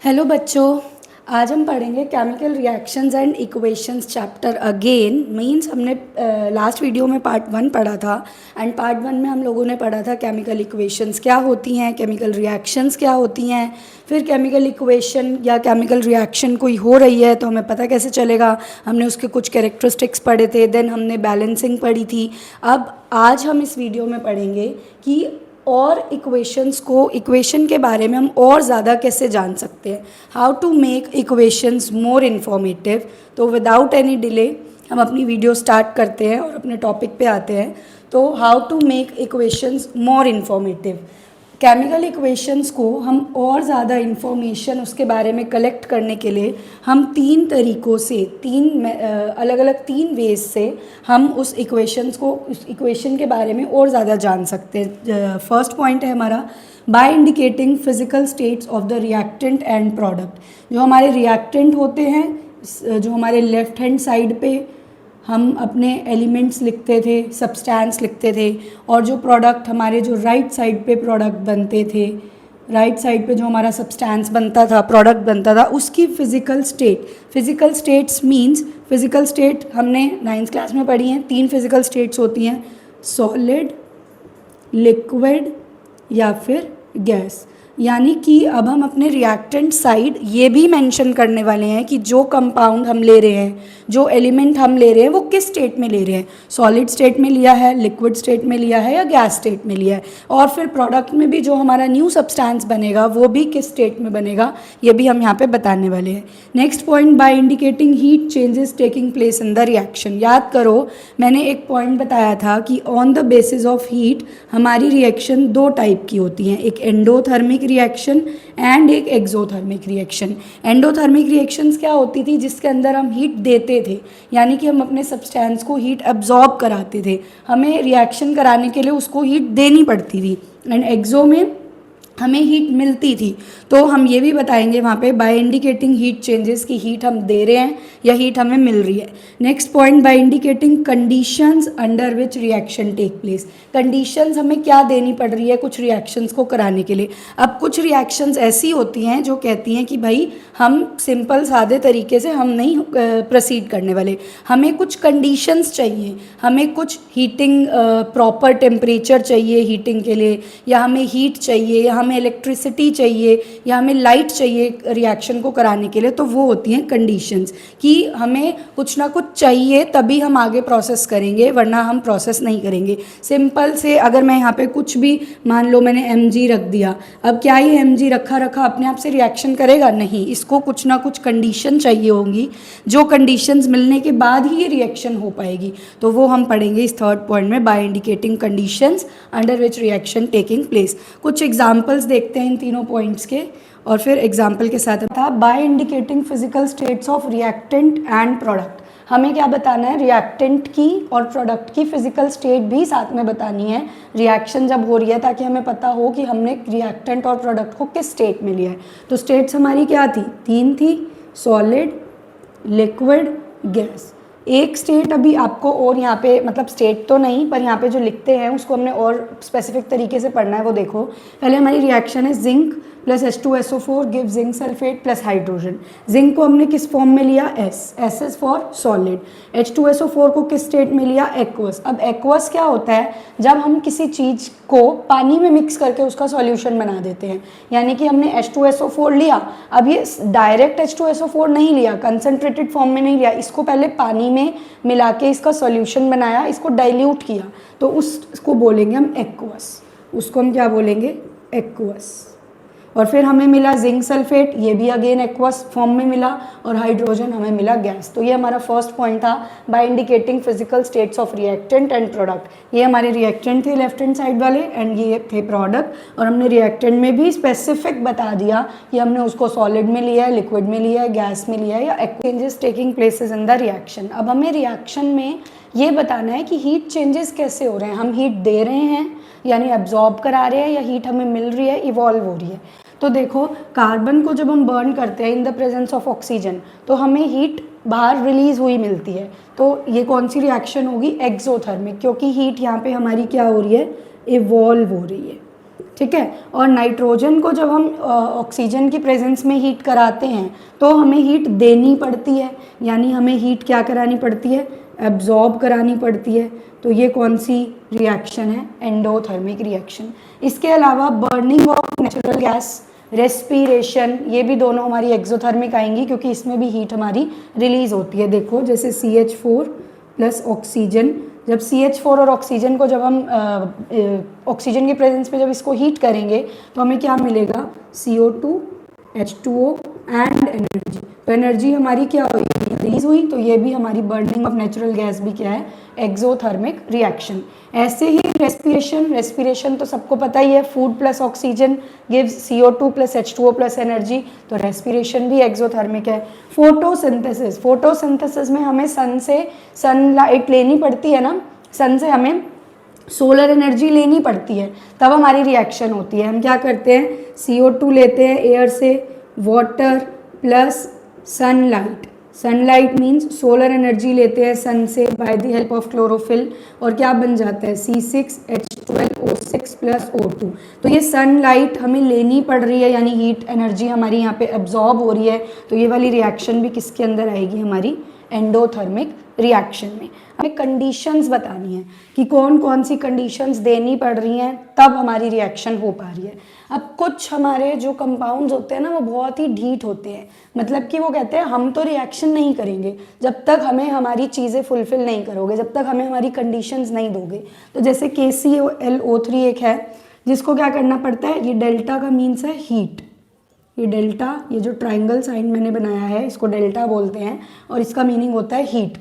Hello बच्चों, आज हम पढ़ेंगे chemical reactions and equations chapter again. Means हमने लास्ट वीडियो में पार्ट 1 पढ़ा था एंड पार्ट 1 में हम लोगों ने पढ़ा था केमिकल इक्वेशंस क्या होती हैं, केमिकल रिएक्शंस क्या होती हैं, फिर केमिकल इक्वेशन या केमिकल रिएक्शन कोई हो रही है तो हमें पता कैसे चलेगा। हमने उसके कुछ कैरेक्टरिस्टिक्स पढ़े थे, देन हमने बैलेंसिंग पढ़ी थी। अब आज हम इस वीडियो में पढ़ेंगे कि और इक्वेशन के बारे में हम और ज़्यादा कैसे जान सकते हैं, how to make equations more informative. तो विदाउट एनी डिले हम अपनी वीडियो स्टार्ट करते हैं और अपने टॉपिक पे आते हैं। तो how to make equations more informative, chemical equations को हम और ज़्यादा इन्फॉर्मेशन उसके बारे में कलेक्ट करने के लिए हम तीन तरीक़ों से, अलग अलग तीन वेज से हम उस इक्वेशन के बारे में और ज़्यादा जान सकते हैं। फर्स्ट पॉइंट है हमारा by indicating physical states of the reactant and product. जो हमारे रिएक्टेंट होते हैं, जो हमारे लेफ्ट हैंड साइड पे हम अपने एलिमेंट्स लिखते थे, सब्सटेंस लिखते थे, और जो प्रोडक्ट हमारे जो राइट साइड पे प्रोडक्ट बनते थे, राइट साइड पे जो हमारा सब्सटेंस बनता था, प्रोडक्ट बनता था, उसकी physical states means physical state हमने 9th क्लास में पढ़ी हैं। 3 फिज़िकल स्टेट्स होती हैं, सॉलिड, लिक्विड या फिर गैस। यानी कि अब हम अपने रिएक्टेंट साइड ये भी मेंशन करने वाले हैं कि जो कंपाउंड हम ले रहे हैं, जो एलिमेंट हम ले रहे हैं, वो किस स्टेट में ले रहे हैं, सॉलिड स्टेट में लिया है, लिक्विड स्टेट में लिया है या गैस स्टेट में लिया है। और फिर प्रोडक्ट में भी जो हमारा न्यू सब्सटेंस बनेगा वो भी किस स्टेट में बनेगा, ये भी हम यहाँ पे बताने वाले हैं। Next point, by indicating heat changes taking place in the reaction. याद करो मैंने एक पॉइंट बताया था कि on the basis of heat हमारी रिएक्शन 2 टाइप की होती हैं, एक एंडोथर्मिक रिएक्शन एंड एक एक्सोथर्मिक रिएक्शन। एंडोथर्मिक रिएक्शंस क्या होती थी, जिसके अंदर हम हीट देते थे, यानी कि हम अपने सब्सटेंस को हीट एब्जॉर्ब कराते थे, हमें रिएक्शन कराने के लिए उसको हीट देनी पड़ती थी। एंड एक्सो में हमें हीट मिलती थी। तो हम ये भी बताएंगे वहाँ पे बाय इंडिकेटिंग हीट चेंजेस की हीट हम दे रहे हैं या हीट हमें मिल रही है। Next point, by indicating conditions under which reaction take place. Conditions हमें क्या देनी पड़ रही है कुछ रिएक्शंस को कराने के लिए। अब कुछ रिएक्शंस ऐसी होती हैं जो कहती हैं कि भाई हम सिंपल सादे तरीके से हम नहीं प्रोसीड करने वाले, हमें कुछ कंडीशंस चाहिए, हमें कुछ हीटिंग प्रॉपर टेम्परेचर चाहिए हीटिंग के लिए, या हमें हीट चाहिए, या हमें इलेक्ट्रिसिटी चाहिए, या हमें लाइट चाहिए रिएक्शन को कराने के लिए। तो वो होती हैं कंडीशंस कि हमें कुछ ना कुछ चाहिए तभी हम आगे प्रोसेस करेंगे, वरना हम प्रोसेस नहीं करेंगे। सिंपल से अगर मैं यहाँ पे कुछ भी मान लो मैंने mg रख दिया, अब क्या ये mg रखा रखा अपने आप से रिएक्शन करेगा? नहीं, इसको कुछ ना कुछ कंडीशन चाहिए होंगी, जो कंडीशंस मिलने के बाद ही ये रिएक्शन हो पाएगी। तो वो हम पढ़ेंगे इस थर्ड पॉइंट में, by indicating conditions under which reaction taking place. कुछ एग्जाम्पल्स देखते हैं इन तीनों पॉइंट्स के और फिर एग्जाम्पल के साथ था by indicating physical states of reactant and product. हमें क्या बताना है, रिएक्टेंट की और प्रोडक्ट की फिजिकल स्टेट भी साथ में बतानी है रिएक्शन जब हो रही है, ताकि हमें पता हो कि हमने रिएक्टेंट और प्रोडक्ट को किस स्टेट में लिया है। तो स्टेट्स हमारी क्या थी, 3 थी, सॉलिड, लिक्विड, गैस। एक स्टेट अभी आपको और यहाँ पे मतलब स्टेट तो नहीं पर यहाँ पे जो लिखते हैं उसको हमने और स्पेसिफिक तरीके से पढ़ना है। वो देखो, पहले हमारी रिएक्शन है zinc plus H2SO4 give zinc sulphate plus hydrogen. Zinc को हमने किस फॉर्म में लिया, S is for solid. H2SO4 को किस स्टेट में लिया, एक्वस। अब एक्वस क्या होता है, जब हम किसी चीज़ को पानी में मिक्स करके उसका सॉल्यूशन बना देते हैं, यानी कि हमने H2SO4 लिया, अब ये डायरेक्ट H2SO4 नहीं लिया, कंसनट्रेटेड फॉर्म में नहीं लिया, इसको पहले पानी में मिला के इसका सॉल्यूशन बनाया, इसको डाइल्यूट किया, तो उसको बोलेंगे हम एक्वस। उसको हम क्या बोलेंगे, एक्वस। और फिर हमें मिला जिंक सल्फेट, ये भी अगेन एक्वस फॉर्म में मिला, और हाइड्रोजन हमें मिला गैस। तो ये हमारा फर्स्ट पॉइंट था, by indicating physical states of reactant and product. ये हमारे रिएक्टेंट थे लेफ्ट हैंड साइड वाले एंड ये थे प्रोडक्ट। और हमने रिएक्टेंट में भी स्पेसिफिक बता दिया कि हमने उसको सॉलिड में लिया है, लिक्विड में लिया है, गैस में लिया है, या changes taking places in the reaction. अब हमें रिएक्शन में ये बताना है कि हीट चेंजेस कैसे हो रहे हैं, हम हीट दे रहे हैं यानी एब्जॉर्ब करा रहे हैं, या हीट हमें मिल रही है, इवॉल्व हो रही है। तो देखो, कार्बन को जब हम बर्न करते हैं in the presence of oxygen, तो हमें हीट बाहर रिलीज हुई मिलती है। तो ये कौन सी रिएक्शन होगी, एक्सोथर्मिक, क्योंकि हीट यहाँ पे हमारी क्या हो रही है, इवॉल्व हो रही है। ठीक है। और नाइट्रोजन को जब हम ऑक्सीजन की प्रेजेंस में हीट कराते हैं तो हमें हीट देनी पड़ती है, यानी हमें हीट क्या करानी पड़ती है, एब्जॉर्ब करानी पड़ती है। तो ये कौन सी रिएक्शन है, एंडोथर्मिक रिएक्शन। इसके अलावा burning of natural gas, respiration, ये भी दोनों हमारी एक्सोथर्मिक आएंगी क्योंकि इसमें भी हीट हमारी रिलीज होती है। देखो जैसे CH4 प्लस ऑक्सीजन, जब CH4 और ऑक्सीजन को जब हम ऑक्सीजन की प्रेजेंस में जब इसको हीट करेंगे तो हमें क्या मिलेगा, CO2 H2O एंड एनर्जी। तो एनर्जी हमारी क्या हुई, रिलीज हुई। तो ये भी हमारी बर्निंग ऑफ नेचुरल गैस भी क्या है, एक्सोथर्मिक रिएक्शन। ऐसे ही रेस्पिरेशन, रेस्पिरेशन तो सबको पता ही है, food plus oxygen gives CO2 plus H2O plus energy. तो रेस्पिरेशन भी एक्सोथर्मिक है। फोटोसिंथेसिस, फोटोसिंथेसिस में हमें सन से सनलाइट लेनी पड़ती है ना, सन से हमें सोलर एनर्जी लेनी पड़ती है, तब हमारी रिएक्शन होती है। हम क्या करते हैं, CO2 लेते हैं एयर से, water plus sunlight, sunlight means solar energy लेते हैं सन से by the help of chlorophyll, और क्या बन जाता है, C6H12O6 प्लस O2। तो ये सनलाइट हमें लेनी पड़ रही है, यानी हीट एनर्जी हमारी यहाँ पे एब्जॉर्ब हो रही है। तो ये वाली रिएक्शन भी किसके अंदर आएगी, हमारी एंडोथर्मिक रिएक्शन में। हमें कंडीशंस बतानी है कि कौन कौन सी कंडीशंस देनी पड़ रही हैं तब हमारी रिएक्शन हो पा रही है। अब कुछ हमारे जो कंपाउंड्स होते हैं ना वो बहुत ही ढीठ होते हैं, मतलब कि वो कहते हैं हम तो रिएक्शन नहीं करेंगे जब तक हमें हमारी चीज़ें फुलफिल नहीं करोगे, जब तक हमें हमारी कंडीशंस नहीं दोगे। तो जैसे KClO3 एक है जिसको क्या करना पड़ता है, ये डेल्टा का मीन्स है हीट, ये डेल्टा, ये जो ट्राइंगल साइन मैंने बनाया है इसको डेल्टा बोलते हैं और इसका मीनिंग होता है हीट।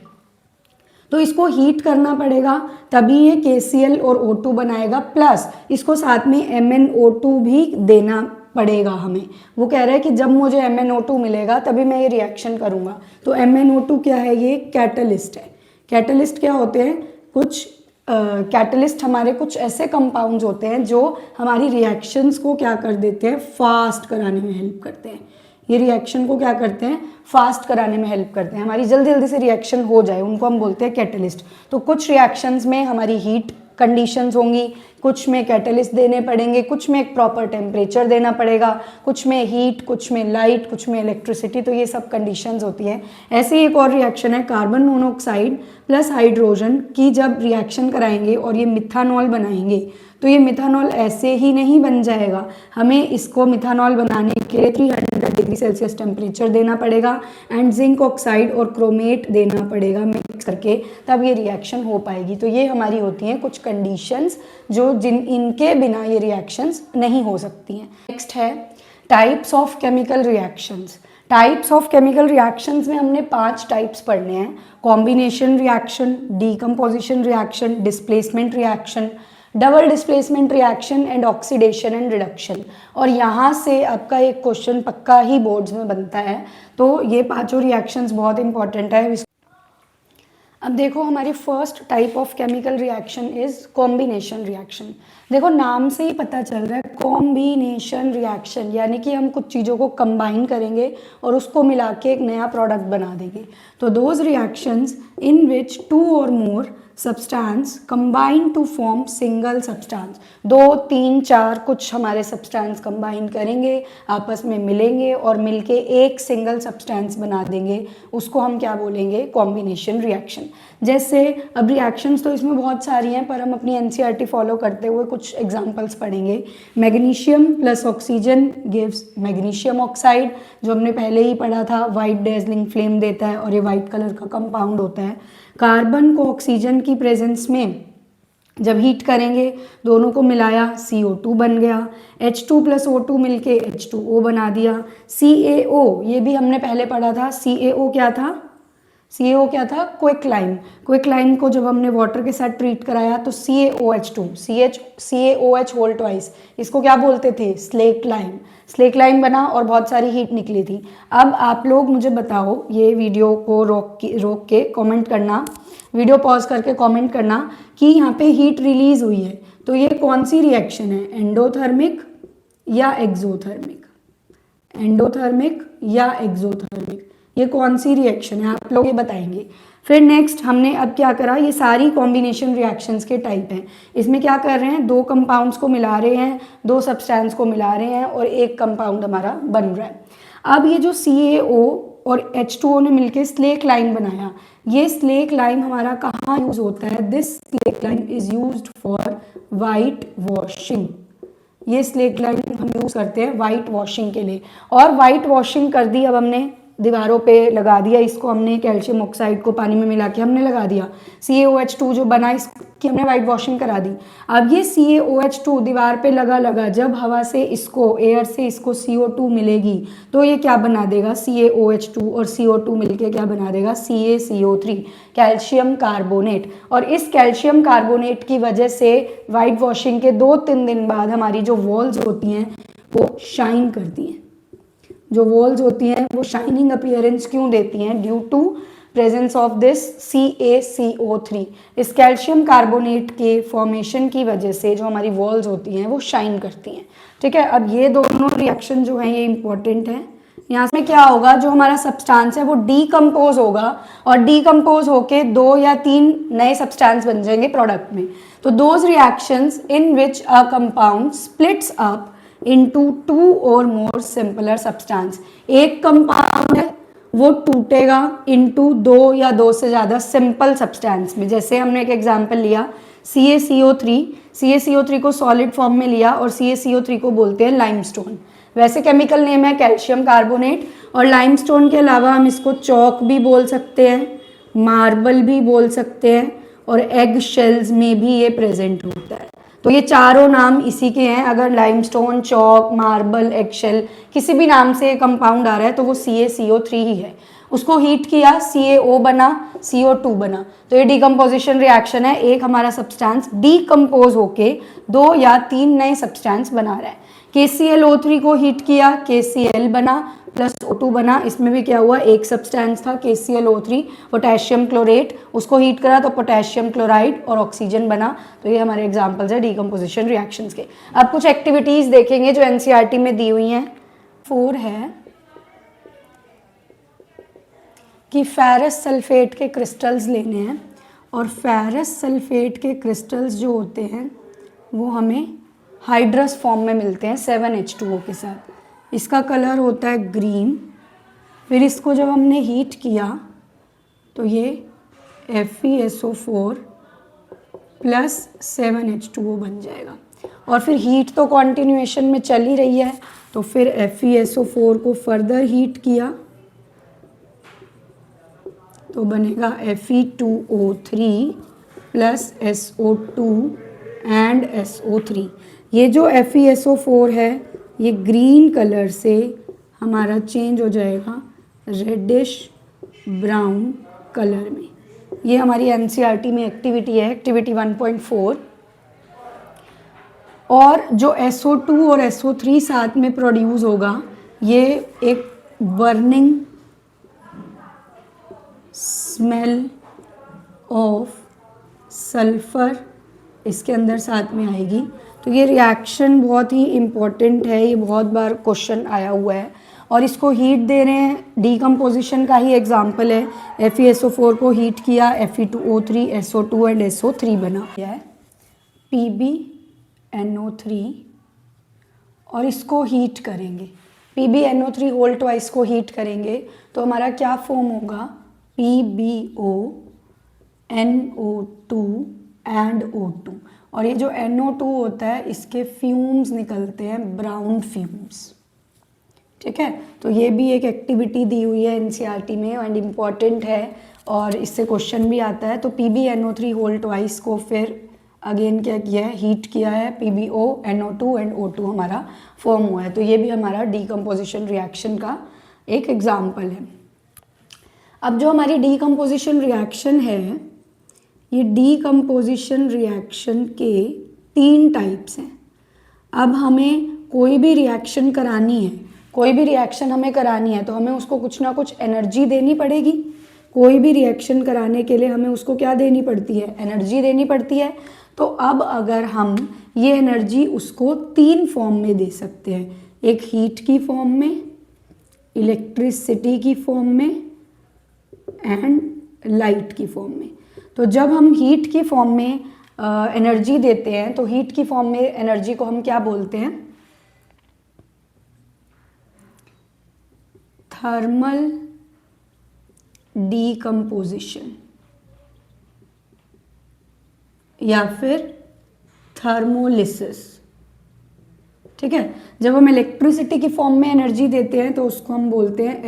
तो इसको हीट करना पड़ेगा तभी ये KCl और O2 बनाएगा, प्लस इसको साथ में MnO2 भी देना पड़ेगा हमें। वो कह रहा है कि जब मुझे MnO2 मिलेगा तभी मैं ये रिएक्शन करूँगा। तो MnO2 क्या है, ये कैटलिस्ट है। कैटलिस्ट क्या होते हैं, कुछ कैटलिस्ट हमारे कुछ ऐसे कंपाउंड्स होते हैं जो हमारी रिएक्शंस को क्या कर देते हैं, फास्ट कराने में हेल्प करते हैं। ये रिएक्शन को क्या करते हैं, फास्ट कराने में हेल्प करते हैं, हमारी जल्दी जल्दी से रिएक्शन हो जाए, उनको हम बोलते हैं कैटलिस्ट। तो कुछ रिएक्शंस में हमारी हीट कंडीशंस होंगी, कुछ में कैटलिस्ट देने पड़ेंगे, कुछ में एक प्रॉपर टेम्परेचर देना पड़ेगा, कुछ में हीट, कुछ में लाइट, कुछ में इलेक्ट्रिसिटी। तो ये सब कंडीशंस होती हैं। ऐसे ही एक और रिएक्शन है कार्बन मोनोऑक्साइड प्लस हाइड्रोजन की, जब रिएक्शन कराएंगे और ये मिथानॉल बनाएंगे तो ये मिथानॉल ऐसे ही नहीं बन जाएगा, हमें इसको मिथानॉल बनाने के लिए 300 डिग्री सेल्सियस टेम्परेचर देना पड़ेगा एंड जिंक ऑक्साइड और क्रोमेट देना पड़ेगा मिक्स करके, तब ये रिएक्शन हो पाएगी। तो ये हमारी होती हैं कुछ कंडीशंस जो इनके बिना ये रिएक्शंस नहीं हो सकती हैं। नेक्स्ट है types of chemical reactions. Types of chemical reactions में हमने 5 टाइप्स पढ़ने हैं, combination reaction, decomposition reaction, displacement reaction, double displacement reaction and oxidation and reduction. और यहाँ से आपका एक क्वेश्चन पक्का ही बोर्ड्स में बनता है, तो ये 5 रिएक्शंस बहुत इंपॉर्टेंट है। अब देखो हमारी first type of chemical reaction is combination reaction. देखो नाम से ही पता चल रहा है कॉम्बिनेशन रिएक्शन, यानी कि हम कुछ चीज़ों को कंबाइन करेंगे और उसको मिला के एक नया प्रोडक्ट बना देंगे। तो दोज रिएक्शंस इन विच 2 और more substance combine to form single substance, 2, 3, 4 कुछ हमारे सब्सटेंस कंबाइन करेंगे, आपस में मिलेंगे और मिलके एक सिंगल सब्सटेंस बना देंगे, उसको हम क्या बोलेंगे, कॉम्बिनेशन रिएक्शन। जैसे अब रिएक्शंस तो इसमें बहुत सारी हैं पर हम अपनी NCERT फॉलो करते हुए कुछ एग्जांपल्स पढ़ेंगे। Magnesium plus oxygen gives magnesium oxide, जो हमने पहले ही पढ़ा था, वाइट डेजलिंग फ्लेम देता है और ये वाइट कलर का कंपाउंड होता है। कार्बन को ऑक्सीजन की प्रेजेंस में जब हीट करेंगे, दोनों को मिलाया, CO2 बन गया, H2 प्लस O2 मिलके H2O बना दिया। CaO, ये भी हमने पहले पढ़ा था, CaO क्या था, CaO क्या था, क्विकलाइम। क्विकलाइम को जब हमने वाटर के साथ ट्रीट कराया तो CaOH2 CaOH होल ट्वाइस, इसको क्या बोलते थे, स्लेट लाइम। स्लेट लाइम बना और बहुत सारी हीट निकली थी। अब आप लोग मुझे बताओ, ये वीडियो को रोक के कमेंट करना, वीडियो पॉज करके कमेंट करना कि यहाँ पे हीट रिलीज हुई है तो ये कौन सी रिएक्शन है, एंडोथर्मिक या एक्सोथर्मिक, एंडोथर्मिक या एक्सोथर्मिक, ये कौन सी रिएक्शन है, आप लोग ये बताएंगे। फिर नेक्स्ट हमने अब क्या करा, ये सारी कॉम्बिनेशन रिएक्शंस के टाइप हैं। इसमें क्या कर रहे हैं, 2 कंपाउंड्स को मिला रहे हैं, 2 सब्सटेंस को मिला रहे हैं और एक कंपाउंड हमारा बन रहा है। अब ये जो CaO और H2O ने मिलके स्लेक लाइन बनाया, ये स्लेक लाइन हमारा कहाँ यूज होता है, this slake lime is used for white washing. ये स्लेक लाइन हम यूज करते हैं वाइट वॉशिंग के लिए। और वाइट वॉशिंग कर दी, अब हमने दीवारों पे लगा दिया, इसको हमने कैल्शियम ऑक्साइड को पानी में मिला के हमने लगा दिया, CaOH2 जो बना इसकी हमने वाइट वॉशिंग करा दी। अब ये CaOH2 दीवार पे लगा जब हवा से इसको, एयर से इसको CO2 मिलेगी तो ये क्या बना देगा, CaOH2 और CO2 मिलके क्या बना देगा, CaCO3, कैल्शियम कार्बोनेट। और इस कैल्शियम कार्बोनेट की वजह से वाइट वॉशिंग के 2-3 दिन बाद हमारी जो वॉल्स होती हैं वो शाइन करती हैं। जो वॉल्स होती हैं वो शाइनिंग अपीयरेंस क्यों देती हैं, due to presence of this CaCO3। इस कैल्शियम कार्बोनेट के फॉर्मेशन की वजह से जो हमारी वॉल्स होती हैं वो शाइन करती हैं। ठीक है, अब ये दोनों रिएक्शन जो हैं ये इंपॉर्टेंट है। यहाँ में क्या होगा, जो हमारा सब्सटेंस है वो डीकम्पोज होगा और डीकम्पोज होके 2 या 3 नए सब्सटेंस बन जाएंगे प्रोडक्ट में। तो those reactions in which a compound splits up into 2 or more simpler substance, एक कंपाउंड है वो टूटेगा into 2 या 2 से ज़्यादा सिंपल सब्सटेंस में। जैसे हमने एक एग्जांपल लिया CaCO3 को सॉलिड फॉर्म में लिया और CaCO3 को बोलते हैं लाइमस्टोन। वैसे केमिकल नेम है कैल्शियम कार्बोनेट, और लाइमस्टोन के अलावा हम इसको चौक भी बोल सकते हैं, मार्बल भी बोल सकते हैं, और एग शेल्स में भी ये प्रेजेंट होता है। तो ये चारों नाम इसी के हैं। अगर लाइमस्टोन, चौक, मार्बल, एगशेल किसी भी नाम से कंपाउंड आ रहा है तो वो CaCO3 ही है। उसको हीट किया, CaO बना, CO2 बना, तो ये डिकम्पोजिशन रिएक्शन है। एक हमारा सब्सटेंस डीकम्पोज होके 2 या 3 नए सब्सटेंस बना रहा है। KClO3 को हीट किया, KCl बना प्लस O2 बना। इसमें भी क्या हुआ, एक सब्सटेंस था KClO3, पोटेशियम क्लोरेट, उसको हीट करा तो पोटेशियम क्लोराइड और ऑक्सीजन बना। तो ये हमारे एग्जांपल्स है डीकम्पोजिशन रिएक्शंस के। अब कुछ एक्टिविटीज देखेंगे जो NCERT में दी हुई हैं। 4 है कि फेरस सल्फेट के क्रिस्टल्स लेने हैं, और फेरस सल्फेट के क्रिस्टल्स जो होते हैं वो हमें हाइड्रस फॉर्म में मिलते हैं 7H2O के साथ। इसका कलर होता है ग्रीन। फिर इसको जब हमने हीट किया तो ये FeSO4 प्लस 7H2O बन जाएगा। और फिर हीट तो कॉन्टिन्यूएशन में चल ही रही है, तो फिर FeSO4 को फर्दर हीट किया तो बनेगा Fe2O3 plus SO2 and SO3। ये जो FeSO4 है ये ग्रीन कलर से हमारा चेंज हो जाएगा रेडिश ब्राउन कलर में। ये हमारी NCERT में एक्टिविटी है, एक्टिविटी 1.4। और जो SO2 और SO3 साथ में प्रोड्यूस होगा, ये एक बर्निंग स्मेल ऑफ सल्फर इसके अंदर साथ में आएगी। तो ये रिएक्शन बहुत ही इम्पोर्टेंट है, ये बहुत बार क्वेश्चन आया हुआ है। और इसको हीट दे रहे हैं, डीकम्पोजिशन का ही एग्जांपल है। FeSO4 को हीट किया, Fe2O3, SO2 एंड SO3 बना है PbNO3, और इसको हीट करेंगे। PbNO3 होल ट्वाइस को हीट करेंगे तो हमारा क्या फॉर्म होगा, PbO NO2 एंड O2। और ये जो NO2 होता है इसके फ्यूम्स निकलते हैं, ब्राउन फ्यूम्स। ठीक है, तो ये भी एक एक्टिविटी दी हुई है NCERT में एंड इम्पॉर्टेंट है और इससे क्वेश्चन भी आता है। तो PbNO3 होल ट्वाइस को फिर अगेन क्या किया है, हीट किया है, PbO NO2 एंड O2 हमारा फॉर्म हुआ है। तो ये भी हमारा डीकम्पोजिशन रिएक्शन का एक एग्जाम्पल है। अब जो हमारी डीकम्पोजिशन रिएक्शन है, ये डीकम्पोजिशन रिएक्शन के 3 टाइप्स हैं। अब हमें कोई भी रिएक्शन करानी है, कोई भी रिएक्शन हमें करानी है तो हमें उसको कुछ ना कुछ एनर्जी देनी पड़ेगी। कोई भी रिएक्शन कराने के लिए हमें उसको क्या देनी पड़ती है, एनर्जी देनी पड़ती है। तो अब अगर हम ये एनर्जी उसको 3 फॉर्म में दे सकते हैं, एक हीट की फॉर्म में, इलेक्ट्रिसिटी की फॉर्म में एंड लाइट की फॉर्म में। तो जब हम हीट की फॉर्म में एनर्जी देते हैं तो हीट की फॉर्म में एनर्जी को हम क्या बोलते हैं? थर्मल डीकम्पोजिशन या फिर थर्मोलिसिस। ठीक है, जब हम इलेक्ट्रिसिटी की फॉर्म में एनर्जी देते हैं तो उसको हम बोलते हैं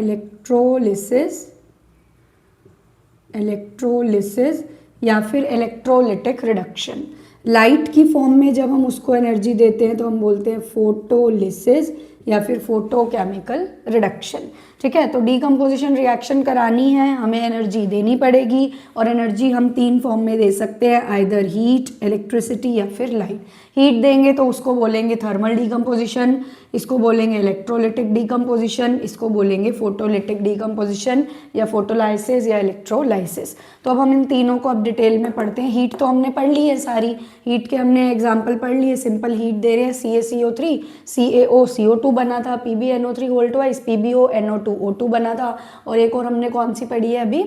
इलेक्ट्रोलिसिस या फिर इलेक्ट्रोलिटिक रिडक्शन। लाइट की फॉर्म में जब हम उसको एनर्जी देते हैं तो हम बोलते हैं फोटोलिसिस या फिर फोटोकेमिकल रिडक्शन। ठीक है, तो डीकम्पोजिशन रिएक्शन करानी है, हमें एनर्जी देनी पड़ेगी और एनर्जी हम 3 फॉर्म में दे सकते हैं, आइदर हीट, इलेक्ट्रिसिटी या फिर लाइट। हीट देंगे तो उसको बोलेंगे थर्मल डीकम्पोजिशन, इसको बोलेंगे इलेक्ट्रोलिटिक डीकम्पोजिशन, इसको बोलेंगे फोटोलिटिक डीकम्पोजिशन या फोटोलाइसिस या इलेक्ट्रोलाइसिस। तो अब हम इन तीनों को अब डिटेल में पढ़ते हैं। हीट तो हमने पढ़ ली है सारी, हीट के हमने एग्जाम्पल पढ़ लिए। सिंपल हीट दे रहे हैं, CaCO3 CaO CO2 बना था, PbNO3 whole twice PbO NO2 O2 बना था, और एक और हमने कौन सी पढ़ी है अभी,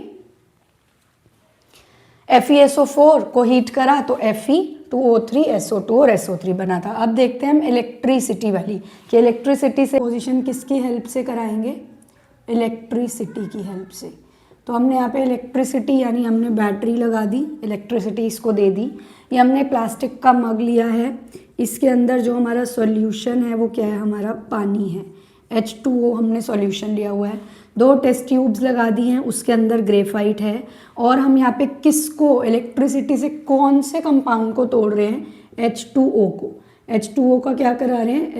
FeSO4 को हीट करा तो Fe2O3 SO2 और SO3 बना था। अब देखते हैं हम इलेक्ट्रिसिटी वाली कि इलेक्ट्रिसिटी से पोजीशन किसकी हेल्प से कराएंगे? इलेक्ट्रिसिटी की हेल्प से। तो हमने यहाँ पे इलेक्ट्रिसिटी यानी हमने बैटरी लगा दी, इलेक्ट्रिसिटी इसको दे दी। ये हमने प्लास्टिक का मग लिया है, इसके अंदर जो हमारा सॉल्यूशन है वो क्या है? हमारा पानी है, H2O हमने सॉल्यूशन लिया हुआ है। 2 टेस्ट ट्यूब्स लगा दी हैं, उसके अंदर ग्रेफाइट है, और हम यहाँ पे किसको, इलेक्ट्रिसिटी से कौन से कंपाउंड को तोड़ रहे हैं? H2O को। H2O का क्या करा रहे हैं?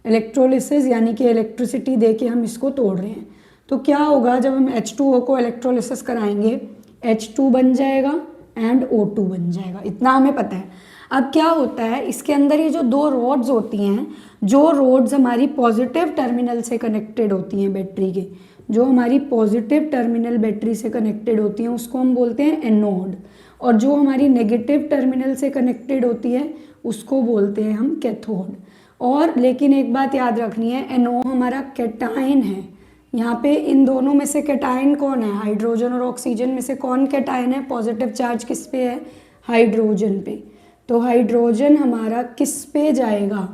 इलेक्ट्रोलिसिस यानी कि इलेक्ट्रिसिटी दे के हम इसको तोड़ रहे हैं। तो क्या होगा जब हम H2O को इलेक्ट्रोलिसिस कराएंगे? H2 बन जाएगा एंड O2 बन जाएगा, इतना हमें पता है। अब क्या होता है, इसके अंदर ये जो 2 रोड्स होती हैं, जो रोड्स हमारी पॉजिटिव टर्मिनल से कनेक्टेड होती हैं बैटरी के, जो हमारी पॉजिटिव टर्मिनल बैटरी से कनेक्टेड होती हैं उसको हम बोलते हैं एनोड, और जो हमारी नेगेटिव टर्मिनल से कनेक्टेड होती है उसको बोलते हैं हम कैथोड। और लेकिन एक बात याद रखनी है, NO हमारा कैटायन है। यहाँ पे इन दोनों में से कैटायन कौन है? हाइड्रोजन और ऑक्सीजन में से कौन कैटायन है? पॉजिटिव चार्ज किस पे है? हाइड्रोजन पे। तो हाइड्रोजन हमारा किस पे जाएगा?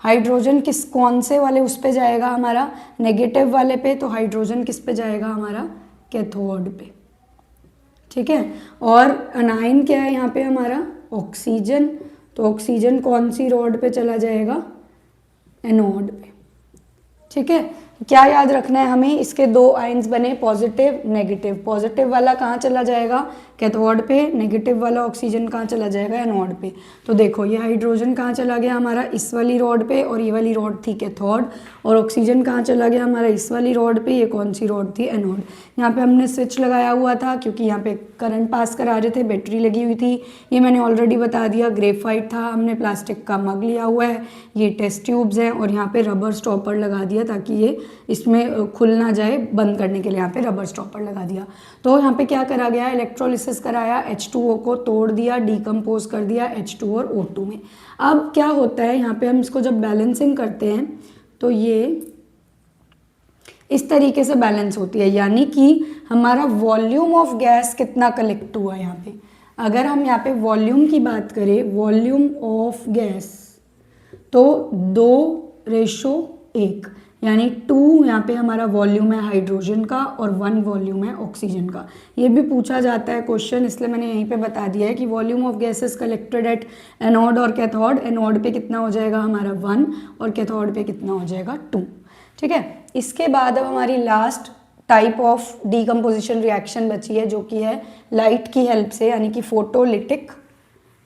हाइड्रोजन किस कौन से वाले उस पे जाएगा? हमारा नेगेटिव वाले पे। तो हाइड्रोजन किस पे जाएगा? हमारा कैथोड पे। ठीक है, और अनायन क्या है यहाँ पे? हमारा ऑक्सीजन। तो ऑक्सीजन कौन सी रोड पे चला जाएगा? एनोड पे। ठीक है, क्या याद रखना है हमें? इसके 2 आयंस बने, पॉजिटिव नेगेटिव। पॉजिटिव वाला कहाँ चला जाएगा? कैथोड पे। नेगेटिव वाला ऑक्सीजन कहाँ चला जाएगा? एनोड पे। तो देखो ये हाइड्रोजन कहाँ चला गया? हमारा इस वाली रोड पे, और ये वाली रोड थी कैथोड। और ऑक्सीजन कहाँ चला गया? हमारा इस वाली रोड पे। ये कौन सी रोड थी? एनोड। यहाँ पे हमने स्विच लगाया हुआ था क्योंकि यहाँ पे करंट पास करा रहे थे, बैटरी लगी हुई थी। ये मैंने ऑलरेडी बता दिया, ग्रेफाइट था। हमने प्लास्टिक का मग लिया हुआ है, ये टेस्ट ट्यूब्स हैं, और यहाँ पे रबर स्टॉपर लगा दिया ताकि ये इसमें खुल ना जाए, बंद करने के लिए यहाँ पे रबर स्टॉपर लगा दिया। तो यहाँ पे क्या करा गया? इलेक्ट्रोलिसिस कराया, H2O को तोड़ दिया, डीकम्पोज कर दिया H2 और O2 में। अब क्या होता है यहाँ पे, हम इसको जब बैलेंसिंग करते हैं तो ये इस तरीके से बैलेंस होती है, यानी कि हमारा वॉल्यूम ऑफ गैस कितना कलेक्ट हुआ यहाँ पे। अगर हम यहाँ पे वॉल्यूम की बात करें, वॉल्यूम ऑफ गैस, तो 2:1, यानी 2 यहाँ पे हमारा वॉल्यूम है हाइड्रोजन का और 1 वॉल्यूम है ऑक्सीजन का। ये भी पूछा जाता है क्वेश्चन, इसलिए मैंने यहीं पे बता दिया है कि volume of gases collected at anode और कैथोड। एनोड पे कितना हो जाएगा? हमारा 1, और कैथोड पे कितना हो जाएगा? 2। ठीक है, इसके बाद अब हमारी last type of decomposition reaction बची है, जो कि है लाइट की हेल्प से, यानी कि फोटोलिटिक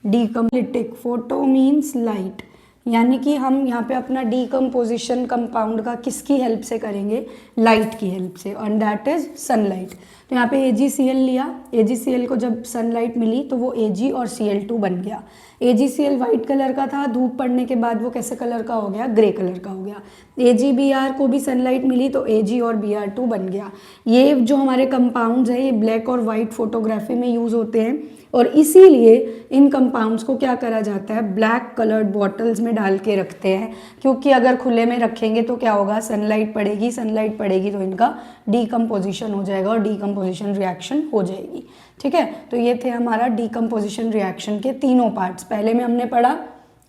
डीकम्पोलिटिक। फोटो मीन्स लाइट, यानी कि हम यहाँ पे अपना डीकम्पोजिशन कंपाउंड का किसकी हेल्प से करेंगे? लाइट की हेल्प से, एंड दैट इज सनलाइट। तो यहाँ पे AgCl लिया, AgCl को जब सनलाइट मिली तो वो Ag और Cl2 बन गया। AgCl वाइट कलर का था, धूप पड़ने के बाद वो कैसे कलर का हो गया? ग्रे कलर का हो गया। AgBr को भी सनलाइट मिली तो Ag और Br2 बन गया। ये जो हमारे कंपाउंड्स हैं ये ब्लैक और वाइट फोटोग्राफी में यूज़ होते हैं। और इसीलिए इन कंपाउंड्स को क्या करा जाता है, ब्लैक कलर्ड बॉटल्स में डाल के रखते हैं, क्योंकि अगर खुले में रखेंगे तो क्या होगा, सनलाइट पड़ेगी तो इनका डीकम्पोजिशन हो जाएगा और डीकम्पोजिशन रिएक्शन हो जाएगी। ठीक है, तो ये थे हमारा डीकम्पोजिशन रिएक्शन के तीनों पार्ट्स। पहले में हमने पढ़ा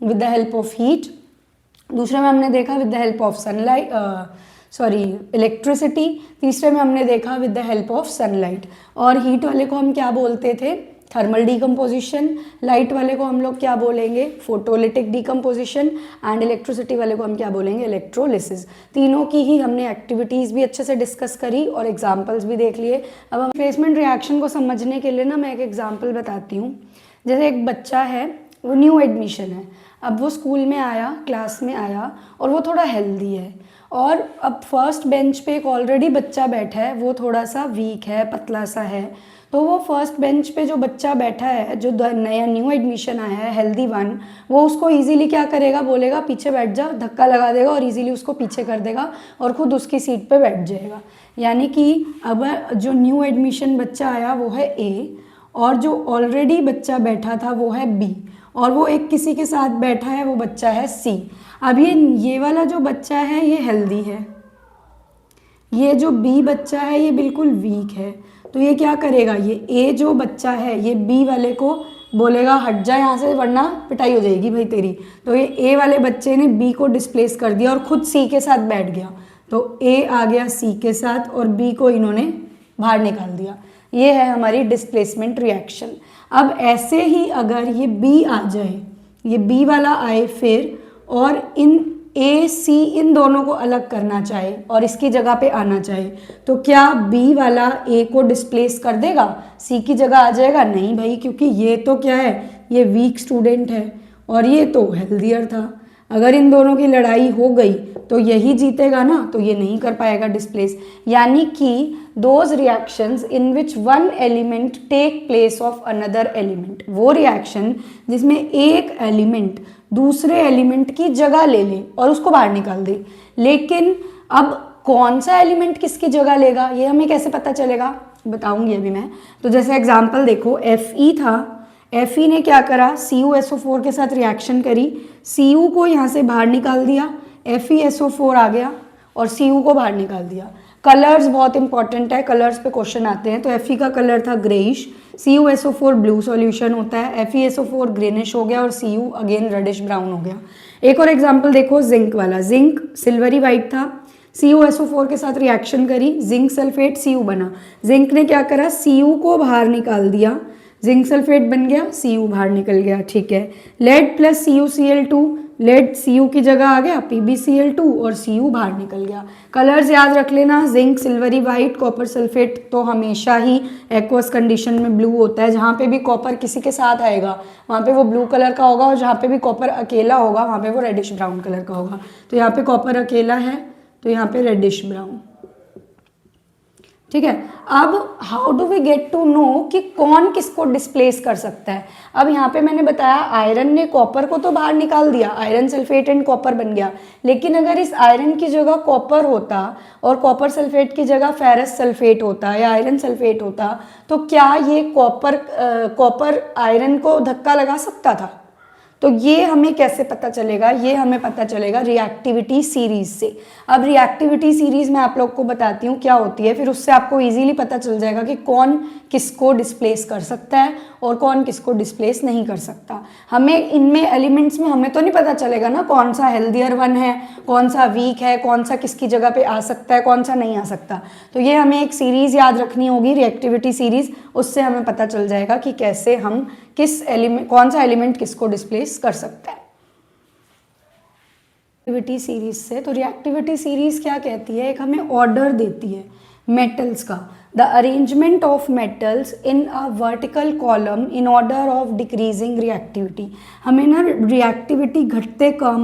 with the help of heat, दूसरे में हमने देखा with the help of electricity, तीसरे में हमने देखा with the help of sunlight. और हीट वाले को हम क्या बोलते थे, थर्मल डीकम्पोजिशन, लाइट वाले को हम लोग क्या बोलेंगे, फोटोलिटिक डीकम्पोजिशन, एंड इलेक्ट्रिसिटी वाले को हम क्या बोलेंगे, इलेक्ट्रोलिसिस। तीनों की ही हमने एक्टिविटीज़ भी अच्छे से डिस्कस करी और एग्जाम्पल्स भी देख लिए। अब हम डिस्प्लेसमेंट रिएक्शन को समझने के लिए ना मैं एक एग्जाम्पल बताती हूँ। जैसे एक बच्चा है, वो न्यू एडमिशन है, अब वो स्कूल में आया, क्लास में आया और वो थोड़ा हेल्दी है, और अब फर्स्ट बेंच पे एक ऑलरेडी बच्चा बैठा है, वो थोड़ा सा वीक है, पतला सा है, तो वो फर्स्ट बेंच पे जो बच्चा बैठा है, जो नया न्यू एडमिशन आया है, हेल्दी वन, वो उसको इजीली क्या करेगा, बोलेगा पीछे बैठ जा, धक्का लगा देगा और इजीली उसको पीछे कर देगा और खुद उसकी सीट पे बैठ जाएगा। यानी कि अब जो न्यू एडमिशन बच्चा आया वो है ए, और जो ऑलरेडी बच्चा बैठा था वो है बी, और वो एक किसी के साथ बैठा है, वो बच्चा है सी। अब ये वाला जो बच्चा है ये हेल्दी है, ये जो बी बच्चा है ये बिल्कुल वीक है, तो ये क्या करेगा, ये ए जो बच्चा है ये बी वाले को बोलेगा हट जा यहाँ से वरना पिटाई हो जाएगी भाई तेरी। तो ये ए वाले बच्चे ने बी को डिस्प्लेस कर दिया और खुद सी के साथ बैठ गया, तो ए आ गया सी के साथ और बी को इन्होंने बाहर निकाल दिया। ये है हमारी डिस्प्लेसमेंट रिएक्शन। अब ऐसे ही अगर ये बी आ जाए, ये बी वाला आए फिर, और इन ए सी इन दोनों को अलग करना चाहे और इसकी जगह पे आना चाहे, तो क्या बी वाला ए को डिस्प्लेस कर देगा, सी की जगह आ जाएगा? नहीं भाई, क्योंकि ये तो क्या है, ये वीक स्टूडेंट है और ये तो हेल्दियर था। अगर इन दोनों की लड़ाई हो गई तो यही जीतेगा ना, तो ये नहीं कर पाएगा डिस्प्लेस। यानी कि those reactions in which one element take place of another element, वो रिएक्शन जिसमें एक एलिमेंट दूसरे एलिमेंट की जगह ले ले और उसको बाहर निकाल दे। लेकिन अब कौन सा एलिमेंट किसकी जगह लेगा ये हमें कैसे पता चलेगा, बताऊंगी अभी मैं। तो जैसे एग्जांपल देखो, Fe था, Fe ने क्या करा, CuSO4 के साथ रिएक्शन करी, Cu को यहाँ से बाहर निकाल दिया, FeSO4 आ गया और Cu को बाहर निकाल दिया। कलर्स बहुत इंपॉर्टेंट है, कलर्स पे क्वेश्चन आते हैं। तो Fe का कलर था ग्रेइश, CuSO4 ब्लू सॉल्यूशन होता है, FeSO4 ग्रीनिश हो गया और Cu अगेन रेडिश ब्राउन हो गया। एक और एग्जांपल देखो जिंक वाला, जिंक सिल्वरी वाइट था, CuSO4 के साथ रिएक्शन करी, जिंक सल्फेट Cu बना, जिंक ने क्या करा, Cu को बाहर निकाल दिया, जिंक सल्फेट बन गया, Cu बाहर निकल गया। ठीक है, lead plus CuCl2, lead Cu की जगह आ गया PbCl2 और Cu बाहर निकल गया। कलर्स याद रख लेना, zinc silvery white, copper sulphate तो हमेशा ही एक्वस कंडीशन में ब्लू होता है, जहाँ पे भी कॉपर किसी के साथ आएगा वहाँ पे वो ब्लू कलर का होगा, और जहाँ पे भी कॉपर अकेला होगा वहाँ पे वो रेडिश ब्राउन कलर का होगा। तो यहाँ पे कॉपर अकेला है तो यहाँ पे रेडिश ब्राउन। ठीक है, अब how do we get to know कि कौन किसको डिस्प्लेस कर सकता है। अब यहाँ पे मैंने बताया आयरन ने कॉपर को तो बाहर निकाल दिया, आयरन सल्फेट एंड कॉपर बन गया, लेकिन अगर इस आयरन की जगह कॉपर होता और कॉपर सल्फेट की जगह फेरस सल्फेट होता या आयरन सल्फेट होता, तो क्या ये कॉपर आयरन को धक्का लगा सकता था? तो ये हमें कैसे पता चलेगा, ये हमें पता चलेगा रिएक्टिविटी सीरीज से। अब रिएक्टिविटी सीरीज मैं आप लोग को बताती हूँ क्या होती है, फिर उससे आपको इजीली पता चल जाएगा कि कौन किसको डिस्प्लेस कर सकता है और कौन किसको डिस्प्लेस नहीं कर सकता। हमें इनमें एलिमेंट्स में हमें तो नहीं पता चलेगा ना कौन सा हेल्दियर वन है, कौन सा वीक है, कौन सा किसकी जगह पे आ सकता है, कौन सा नहीं आ सकता। तो ये हमें एक सीरीज याद रखनी होगी, रिएक्टिविटी सीरीज, उससे हमें पता चल जाएगा कि कैसे हम किस एलिमेंट, कौन सा एलिमेंट किसको डिस्प्लेस कर सकता है रिएक्टिविटी सीरीज से। तो रिएक्टिविटी सीरीज क्या कहती है, एक हमें ऑर्डर देती है मेटल्स का, the arrangement of metals in a vertical column in order of decreasing reactivity. हमें ना रिएक्टिविटी घटते क्रम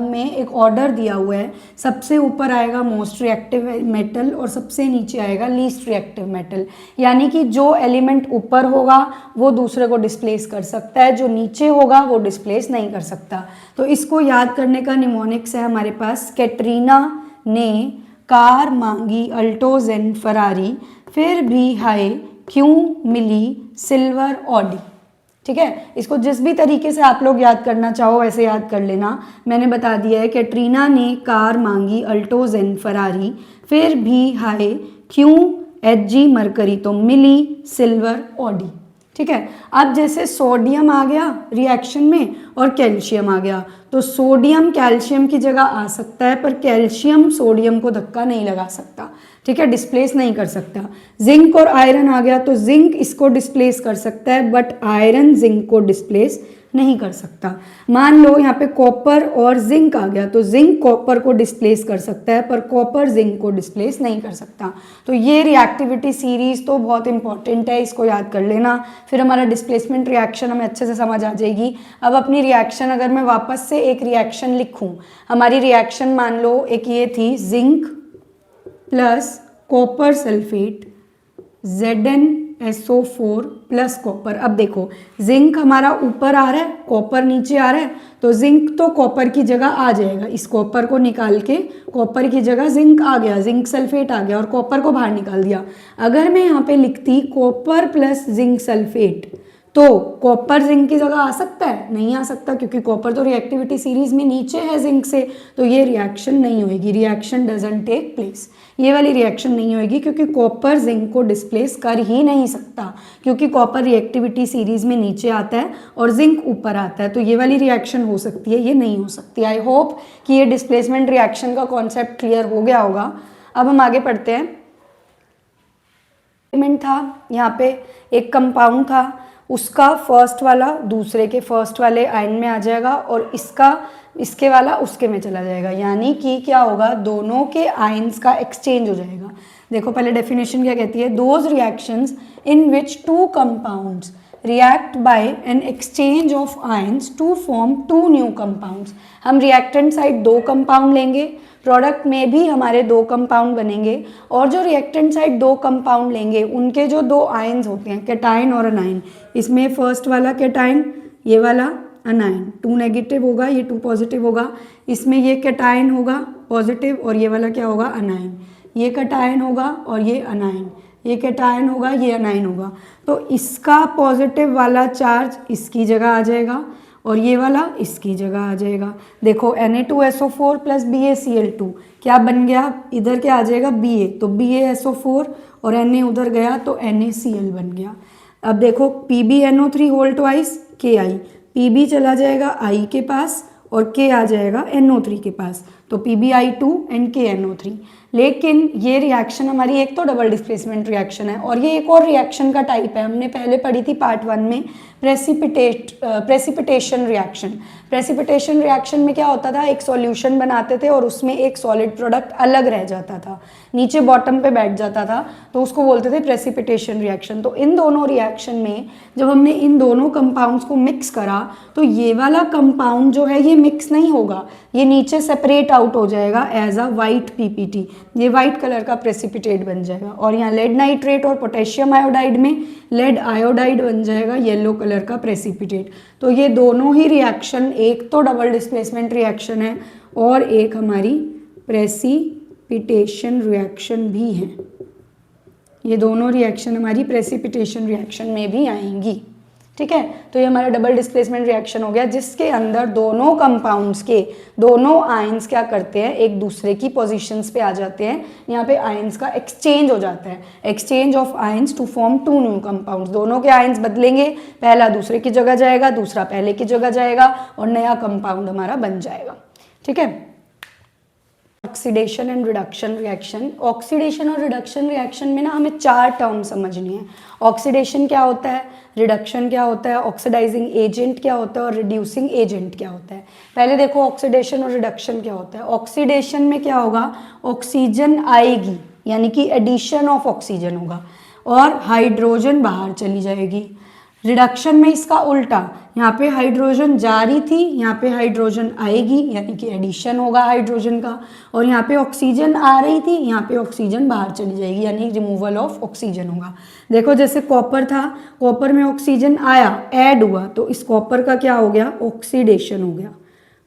में एक ऑर्डर दिया हुआ है, सबसे ऊपर आएगा मोस्ट रिएक्टिव मेटल और सबसे नीचे आएगा लीस्ट रिएक्टिव मेटल। यानी कि जो एलिमेंट ऊपर होगा वो दूसरे को डिस्प्लेस कर सकता है, जो नीचे होगा वो डिस्प्लेस नहीं कर सकता। तो इसको याद करने का निमोनिक्स है हमारे पास, कैटरीना ने कार मांगी अल्टोजेन फरारी, फिर भी हाय क्यों मिली सिल्वर ऑडी। ठीक है, इसको जिस भी तरीके से आप लोग याद करना चाहो वैसे याद कर लेना। मैंने बता दिया है कैटरीना ने कार मांगी अल्टो जेन फरारी, फिर भी हाय क्यों एचजी मरकरी, तो मिली सिल्वर ऑडी। ठीक है, अब जैसे सोडियम आ गया रिएक्शन में और कैल्शियम आ गया, तो सोडियम कैल्शियम की जगह आ सकता है पर कैल्शियम सोडियम को धक्का नहीं लगा सकता। ठीक है, डिस्प्लेस नहीं कर सकता। जिंक और आयरन आ गया तो जिंक इसको डिस्प्लेस कर सकता है बट आयरन जिंक को डिस्प्लेस नहीं कर सकता। मान लो यहाँ पे कॉपर और जिंक आ गया तो जिंक कॉपर को डिस्प्लेस कर सकता है पर कॉपर जिंक को डिस्प्लेस नहीं कर सकता। तो ये रिएक्टिविटी सीरीज तो बहुत इंपॉर्टेंट है, इसको याद कर लेना, फिर हमारा डिस्प्लेसमेंट रिएक्शन हमें अच्छे से समझ आ जाएगी। अब अपनी रिएक्शन अगर मैं वापस से एक रिएक्शन लिखूं, हमारी रिएक्शन मान लो एक ये थी zinc plus copper sulphate ZnSO4 plus copper. अब देखो जिंक हमारा ऊपर आ रहा है, कॉपर नीचे आ रहा है, तो जिंक तो कॉपर की जगह आ जाएगा। इस कॉपर को निकाल के कॉपर की जगह जिंक आ गया, जिंक सल्फेट आ गया और कॉपर को बाहर निकाल दिया। अगर मैं यहाँ पे लिखती कॉपर प्लस जिंक सल्फेट तो कॉपर जिंक की जगह आ सकता है? नहीं आ सकता, क्योंकि कॉपर तो रिएक्टिविटी सीरीज में नीचे है जिंक से, तो ये रिएक्शन नहीं होगी, रिएक्शन डजंट टेक प्लेस। ये वाली रिएक्शन नहीं होगी क्योंकि कॉपर जिंक को डिस्प्लेस कर ही नहीं सकता, क्योंकि कॉपर रिएक्टिविटी सीरीज में नीचे आता है और जिंक ऊपर आता है, तो ये वाली रिएक्शन हो सकती है, ये नहीं हो सकती। आई होप कि ये डिस्प्लेसमेंट रिएक्शन का कॉन्सेप्ट क्लियर हो गया होगा। अब हम आगे पढ़ते हैं। एलिमेंट था यहाँ पे, एक कंपाउंड था, उसका फर्स्ट वाला दूसरे के फर्स्ट वाले आयन में आ जाएगा और इसके वाला उसके में चला जाएगा, यानी कि क्या होगा, दोनों के आयन्स का एक्सचेंज हो जाएगा। देखो पहले डेफिनेशन क्या कहती है, those reactions in which two compounds react by an exchange of ions to form two new compounds। हम रिएक्टेंट साइड दो कंपाउंड लेंगे, प्रोडक्ट में भी हमारे दो कंपाउंड बनेंगे, और जो रिएक्टेंट साइड दो कंपाउंड लेंगे उनके जो दो आयन्स होते हैं कैटाइन और अनाइन, इसमें फर्स्ट वाला कैटाइन, ये वाला अनाइन, 2 नेगेटिव होगा, ये 2 पॉजिटिव होगा, इसमें ये कैटाइन होगा पॉजिटिव और ये वाला क्या होगा अनाइन, ये कैटाइन होगा और ये अनाइन, ये कैटायन होगा, ये अनाइन होगा, तो इसका पॉजिटिव वाला चार्ज इसकी जगह आ जाएगा और ये वाला इसकी जगह आ जाएगा। देखो Na2SO4 प्लस BaCl2 क्या बन गया, इधर क्या आ जाएगा Ba, तो BaSO4 और Na उधर गया तो NaCl बन गया। अब देखो PbNO3 whole twice Ki, Pb चला जाएगा I के पास और K आ जाएगा NO3 के पास, तो PbI2 and KNO3। लेकिन ये रिएक्शन हमारी एक तो डबल डिस्प्लेसमेंट रिएक्शन है और ये एक और रिएक्शन का टाइप है, हमने पहले पढ़ी थी पार्ट 1 में, प्रेसिपिटेशन रिएक्शन। प्रेसिपिटेशन रिएक्शन में क्या होता था, एक सॉल्यूशन बनाते थे और उसमें एक सॉलिड प्रोडक्ट अलग रह जाता था, नीचे बॉटम पे बैठ जाता था, तो उसको बोलते थे प्रेसिपिटेशन रिएक्शन। तो इन दोनों रिएक्शन में जब हमने इन दोनों कंपाउंड्स को मिक्स करा तो ये वाला कंपाउंड जो है ये मिक्स नहीं होगा, ये नीचे सेपरेट आउट हो जाएगा एज अ वाइट PPT, ये वाइट कलर का प्रेसिपिटेट बन जाएगा, और यहाँ लेड नाइट्रेट और पोटेशियम आयोडाइड में लेड आयोडाइड बन जाएगा येलो कलर का प्रेसिपिटेट। तो ये दोनों ही रिएक्शन, एक तो डबल डिस्प्लेसमेंट रिएक्शन है और एक हमारी प्रेसिपिटेशन रिएक्शन भी है। ये दोनों रिएक्शन हमारी प्रेसिपिटेशन रिएक्शन में भी आएंगी। ठीक है, तो ये हमारा डबल डिस्प्लेसमेंट रिएक्शन हो गया जिसके अंदर दोनों कंपाउंड्स के दोनों आयंस क्या करते हैं, एक दूसरे की पोजीशंस पे आ जाते हैं। यहाँ पे आयंस का एक्सचेंज हो जाता है, exchange of ions to form 2 new compounds. दोनों के आयंस बदलेंगे, पहला दूसरे की जगह जाएगा, दूसरा पहले की जगह जाएगा और नया कंपाउंड हमारा बन जाएगा। ठीक है, oxidation and reduction reaction. Oxidation और रिडक्शन रिएक्शन में ना हमें 4 टर्म समझनी है। ऑक्सीडेशन क्या होता है, रिडक्शन क्या होता है, ऑक्सीडाइजिंग एजेंट क्या होता है और रिड्यूसिंग एजेंट क्या होता है। पहले देखो ऑक्सीडेशन और रिडक्शन क्या होता है। ऑक्सीडेशन में क्या होगा, ऑक्सीजन आएगी यानी कि एडिशन ऑफ ऑक्सीजन होगा और हाइड्रोजन बाहर चली जाएगी। रिडक्शन में इसका उल्टा, यहाँ पे हाइड्रोजन जा रही थी, यहाँ पे हाइड्रोजन आएगी यानी कि एडिशन होगा हाइड्रोजन का, और यहाँ पे ऑक्सीजन आ रही थी, यहाँ पे ऑक्सीजन बाहर चली जाएगी यानी रिमूवल ऑफ ऑक्सीजन होगा। देखो जैसे कॉपर था, कॉपर में ऑक्सीजन आया, ऐड हुआ, तो इस कॉपर का क्या हो गया, ऑक्सीडेशन हो गया।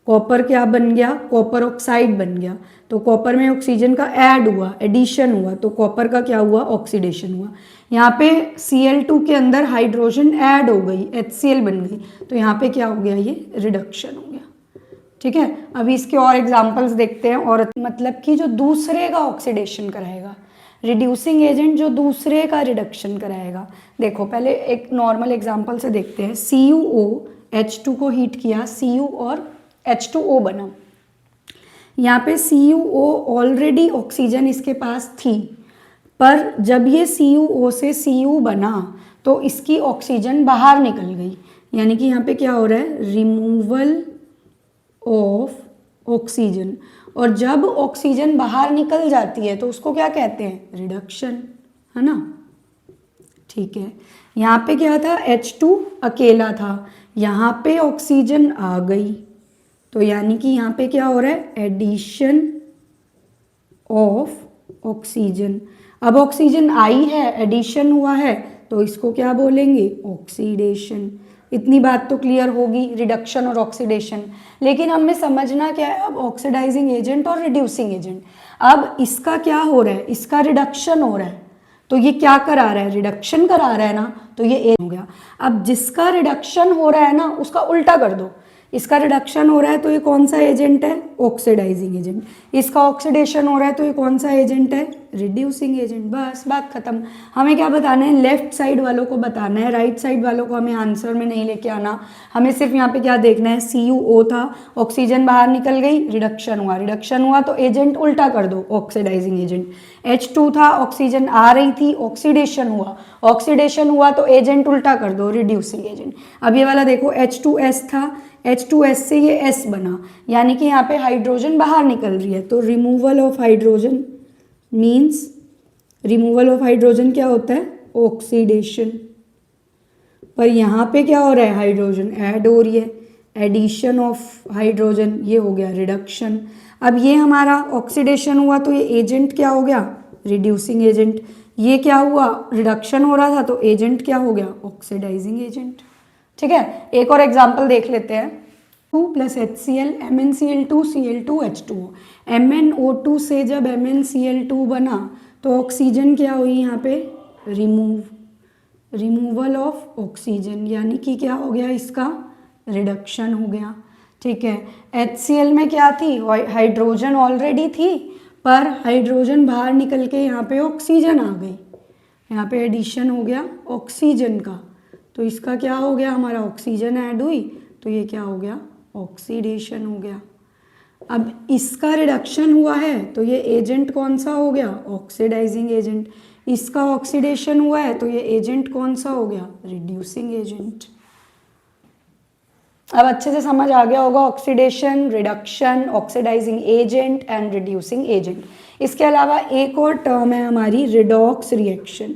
कॉपर क्या बन गया, कॉपर ऑक्साइड बन गया। तो कॉपर में ऑक्सीजन का ऐड हुआ, एडिशन हुआ, तो कॉपर का क्या हुआ, ऑक्सीडेशन हुआ। यहाँ पे Cl2 के अंदर हाइड्रोजन ऐड हो गई, HCl बन गई, तो यहाँ पे क्या हो गया, ये रिडक्शन हो गया। ठीक है, अभी इसके और एग्जांपल्स देखते हैं। और मतलब कि जो दूसरे का ऑक्सीडेशन कराएगा, रिड्यूसिंग एजेंट जो दूसरे का रिडक्शन कराएगा। देखो पहले एक नॉर्मल एग्जांपल से देखते हैं। CuOH2 को हीट किया, Cu और H2O बना। यहाँ पे CuO ऑलरेडी ऑक्सीजन इसके पास थी, पर जब ये CuO से Cu बना तो इसकी ऑक्सीजन बाहर निकल गई, यानी कि यहाँ पे क्या हो रहा है, रिमूवल ऑफ ऑक्सीजन। और जब ऑक्सीजन बाहर निकल जाती है तो उसको क्या कहते हैं, रिडक्शन, है ना। ठीक है, यहाँ पे क्या था, H2 अकेला था, यहाँ पे ऑक्सीजन आ गई, तो यानी कि यहाँ पे क्या हो रहा है, एडिशन ऑफ ऑक्सीजन। अब ऑक्सीजन आई है, एडिशन हुआ है, तो इसको क्या बोलेंगे, ऑक्सीडेशन। इतनी बात तो क्लियर होगी, रिडक्शन और ऑक्सीडेशन। लेकिन हमें समझना क्या है अब, ऑक्सीडाइजिंग एजेंट और रिड्यूसिंग एजेंट। अब इसका क्या हो रहा है, इसका रिडक्शन हो रहा है, तो ये क्या करा रहा है, रिडक्शन करा रहा है ना, तो ये ए हो गया। अब जिसका रिडक्शन हो रहा है ना उसका उल्टा कर दो, इसका रिडक्शन हो रहा है तो ये कौन सा एजेंट है, ऑक्सीडाइजिंग एजेंट। इसका ऑक्सीडेशन हो रहा है तो ये कौन सा एजेंट है, रिड्यूसिंग एजेंट। बस बात खत्म। हमें क्या बताना है, लेफ्ट साइड वालों को बताना है, राइट साइड वालों को हमें आंसर में नहीं लेके आना। हमें सिर्फ यहाँ पे क्या देखना है, CuO था, ऑक्सीजन बाहर निकल गई, रिडक्शन हुआ, रिडक्शन हुआ तो एजेंट उल्टा कर दो, ऑक्सीडाइजिंग एजेंट। H2 था, ऑक्सीजन आ रही थी, ऑक्सीडेशन हुआ, ऑक्सीडेशन हुआ तो एजेंट उल्टा कर दो, रिड्यूसिंग एजेंट। अब ये वाला देखो, H2S था, H2S से ये S बना, यानी कि यहाँ पे हाइड्रोजन बाहर निकल रही है, तो removal of hydrogen means, removal of hydrogen क्या होता है, ऑक्सीडेशन। पर यहाँ पे क्या हो रहा है, हाइड्रोजन ऐड हो रही है, एडिशन ऑफ हाइड्रोजन, ये हो गया रिडक्शन। अब ये हमारा ऑक्सीडेशन हुआ तो ये एजेंट क्या हो गया, रिड्यूसिंग एजेंट। ये क्या हुआ, रिडक्शन हो रहा था तो एजेंट क्या हो गया, ऑक्सीडाइजिंग एजेंट। ठीक है, एक और एग्जाम्पल देख लेते हैं। 2 + HCl MnCl2 Cl2 H2O। MnO2 से जब MnCl2 बना तो ऑक्सीजन क्या हुई, यहाँ पे रिमूवल ऑफ ऑक्सीजन, यानी कि क्या हो गया, इसका रिडक्शन हो गया। ठीक है, HCl में क्या थी, हाइड्रोजन ऑलरेडी थी, पर हाइड्रोजन बाहर निकल के यहाँ पे ऑक्सीजन आ गई, यहाँ पे एडिशन हो गया ऑक्सीजन का, तो इसका क्या हो गया, हमारा ऑक्सीजन ऐड हुई, तो ये क्या हो गया, ऑक्सीडेशन हो गया। अब इसका रिडक्शन हुआ है तो ये एजेंट कौन सा हो गया, ऑक्सीडाइजिंग एजेंट। इसका ऑक्सीडेशन हुआ है तो ये एजेंट कौन सा हो गया, रिड्यूसिंग एजेंट। अब अच्छे से समझ आ गया होगा, oxidation, reduction, oxidising agent and reducing agent. इसके अलावा एक और टर्म है हमारी, रिडॉक्स रिएक्शन।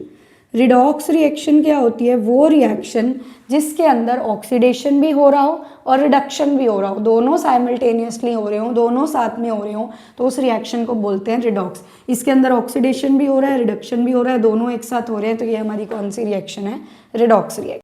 रिडॉक्स रिएक्शन क्या होती है, वो रिएक्शन जिसके अंदर ऑक्सीडेशन भी हो रहा हो और रिडक्शन भी हो रहा हो, दोनों साइमल्टेनियसली हो रहे हो, दोनों साथ में हो रहे हो, तो उस रिएक्शन को बोलते हैं रिडॉक्स। इसके अंदर ऑक्सीडेशन भी हो रहा है, रिडक्शन भी हो रहा है, दोनों एक साथ हो रहे हैं, तो ये हमारी कौन सी रिएक्शन है, रिडॉक्स रिएक्शन।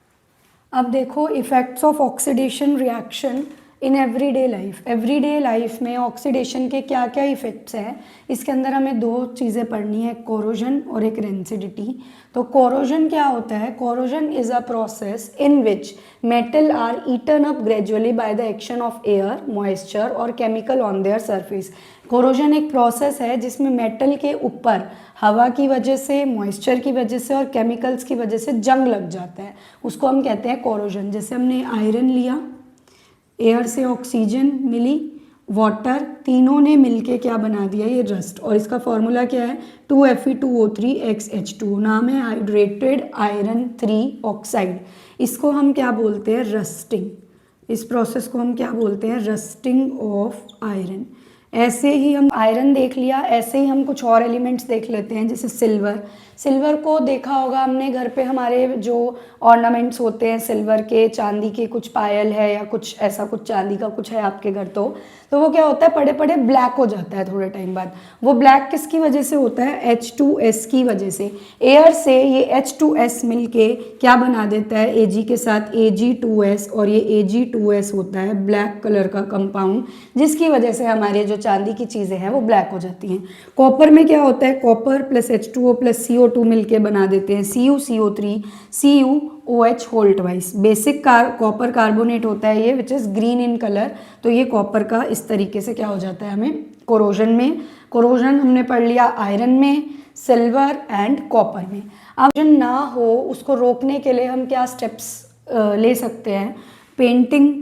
अब देखो effects of oxidation reaction in everyday life. Everyday life में ऑक्सीडेशन के क्या क्या इफ़ेक्ट्स हैं, इसके अंदर हमें दो चीज़ें पढ़नी है, कोरोजन और एक रेंसिडिटी। तो कोरोजन क्या होता है, corrosion is a process in which metal are eaten up gradually by the action of air, moisture और chemical on their surface. Corrosion एक प्रोसेस है जिसमें मेटल के ऊपर हवा की वजह से, मॉइस्चर की वजह से और केमिकल्स की वजह से जंग लग जाता है, उसको हम कहते हैं कोरोजन। जैसे हमने आयरन लिया, एयर से ऑक्सीजन मिली, वाटर, तीनों ने मिलके क्या बना दिया, ये रस्ट। और इसका फॉर्मूला क्या है, 2Fe2O3xH2, नाम है हाइड्रेटेड आयरन 3 ऑक्साइड। इसको हम क्या बोलते हैं, रस्टिंग। इस प्रोसेस को हम क्या बोलते हैं, रस्टिंग ऑफ आयरन। ऐसे ही हम आयरन देख लिया, ऐसे ही हम कुछ और एलिमेंट्स देख लेते हैं, जैसे सिल्वर। सिल्वर को देखा होगा हमने घर पे, हमारे जो ऑर्नामेंट्स होते हैं सिल्वर के, चांदी के कुछ पायल है या कुछ ऐसा, कुछ चांदी का कुछ है आपके घर, तो वो क्या होता है, पड़े पड़े ब्लैक हो जाता है थोड़े टाइम बाद। वो ब्लैक किसकी वजह से होता है, H2S की वजह से। एयर से ये H2S मिलके क्या बना देता है, Ag के साथ Ag2S, और ये Ag2S होता है ब्लैक कलर का कंपाउंड, जिसकी वजह से हमारे जो चांदी की चीज़ें हैं वो ब्लैक हो जाती हैं। कॉपर में क्या होता है, copper plus H2O plus CO2 मिलके बना देते हैं CuCO3 CuOH whole twice. Basic copper carbonate होता है ये, which is green in colour. तो ये कॉपर का इस तरीके से क्या हो जाता है हमें कोरोजन में। कोरोजन हमने पढ़ लिया आयरन में, सिल्वर एंड कॉपर में। अब जो ना हो उसको रोकने के लिए हम क्या स्टेप्स ले सकते हैं, पेंटिंग,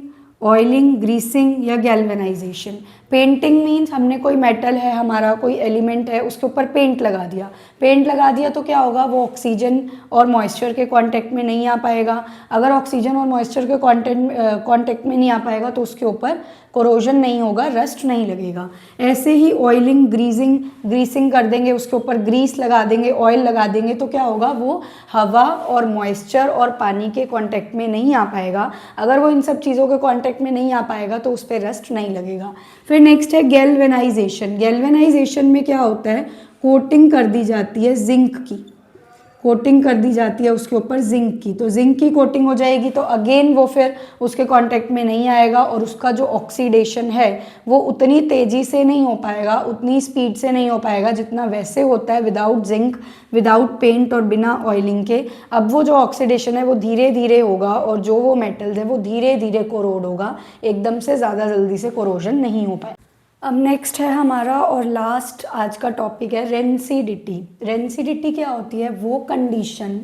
ऑयलिंग, ग्रीसिंग या गैल्वेनाइजेशन। पेंटिंग मीन्स हमने कोई मेटल है हमारा, कोई एलिमेंट है, उसके ऊपर पेंट लगा दिया। पेंट लगा दिया तो क्या होगा, वो ऑक्सीजन और मॉइस्चर के कांटेक्ट में नहीं आ पाएगा। अगर ऑक्सीजन और मॉइस्चर के कांटेक्ट में नहीं आ पाएगा तो उसके ऊपर कोरोजन नहीं होगा, रस्ट नहीं लगेगा। ऐसे ही ऑयलिंग, ग्रीसिंग कर देंगे, उसके ऊपर ग्रीस लगा देंगे, ऑयल लगा देंगे, तो क्या होगा, वो हवा और मॉइस्चर और पानी के कांटेक्ट में नहीं आ पाएगा। अगर वो इन सब चीज़ों के कांटेक्ट में नहीं आ पाएगा तो उस पर रस्ट नहीं लगेगा। फिर नेक्स्ट है गैल्वेनाइजेशन। गैल्वेनाइजेशन में क्या होता है, कोटिंग कर दी जाती है जिंक की, कोटिंग कर दी जाती है उसके ऊपर जिंक की। तो जिंक की कोटिंग हो जाएगी तो अगेन वो फिर उसके कांटेक्ट में नहीं आएगा, और उसका जो ऑक्सीडेशन है वो उतनी तेज़ी से नहीं हो पाएगा, उतनी स्पीड से नहीं हो पाएगा जितना वैसे होता है विदाउट जिंक, विदाउट पेंट और बिना ऑयलिंग के। अब वो जो ऑक्सीडेशन है वो धीरे धीरे होगा, और जो वो मेटल्स है वो धीरे धीरे कोरोड होगा, एकदम से ज़्यादा जल्दी से कोरोजन नहीं हो पाएगा। अब नेक्स्ट है हमारा और लास्ट आज का टॉपिक है रेंसिडिटी। रेंसिडिटी क्या होती है, वो कंडीशन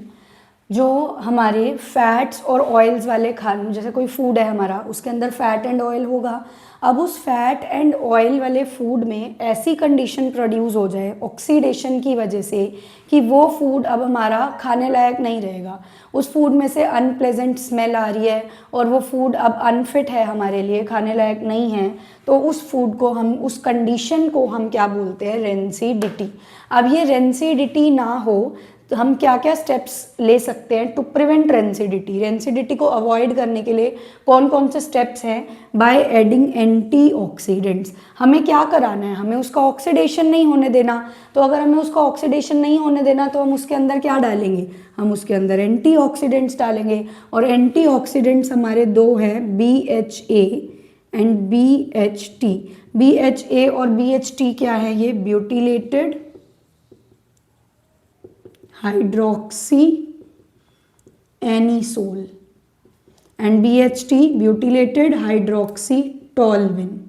जो हमारे फैट्स और ऑयल्स वाले खानों, जैसे कोई फूड है हमारा, उसके अंदर फैट एंड ऑयल होगा। अब उस फैट एंड ऑयल वाले फूड में ऐसी कंडीशन प्रोड्यूस हो जाए ऑक्सीडेशन की वजह से कि वो फूड अब हमारा खाने लायक नहीं रहेगा, उस फूड में से अनप्लेजेंट स्मेल आ रही है और वो फूड अब अनफिट है हमारे लिए, खाने लायक नहीं है, तो उस फूड को हम, उस कंडीशन को हम क्या बोलते हैं, रेंसिडिटी। अब ये रेंसिडिटी ना हो तो हम क्या क्या स्टेप्स ले सकते हैं टू प्रिवेंट रेंसिडिटी। रेंसिडिटी को अवॉइड करने के लिए कौन कौन से स्टेप्स हैं, बाय एडिंग एंटीऑक्सीडेंट्स। हमें क्या कराना है, हमें उसका ऑक्सीडेशन नहीं होने देना। तो अगर हमें उसका ऑक्सीडेशन नहीं होने देना तो हम उसके अंदर क्या डालेंगे, हम उसके अंदर एंटीऑक्सीडेंट्स डालेंगे। और एंटीऑक्सीडेंट्स हमारे दो हैं, BHA एंड BHT। BHA और BHT क्या है, ये butylated hydroxy anisole and BHT butylated hydroxy toluene.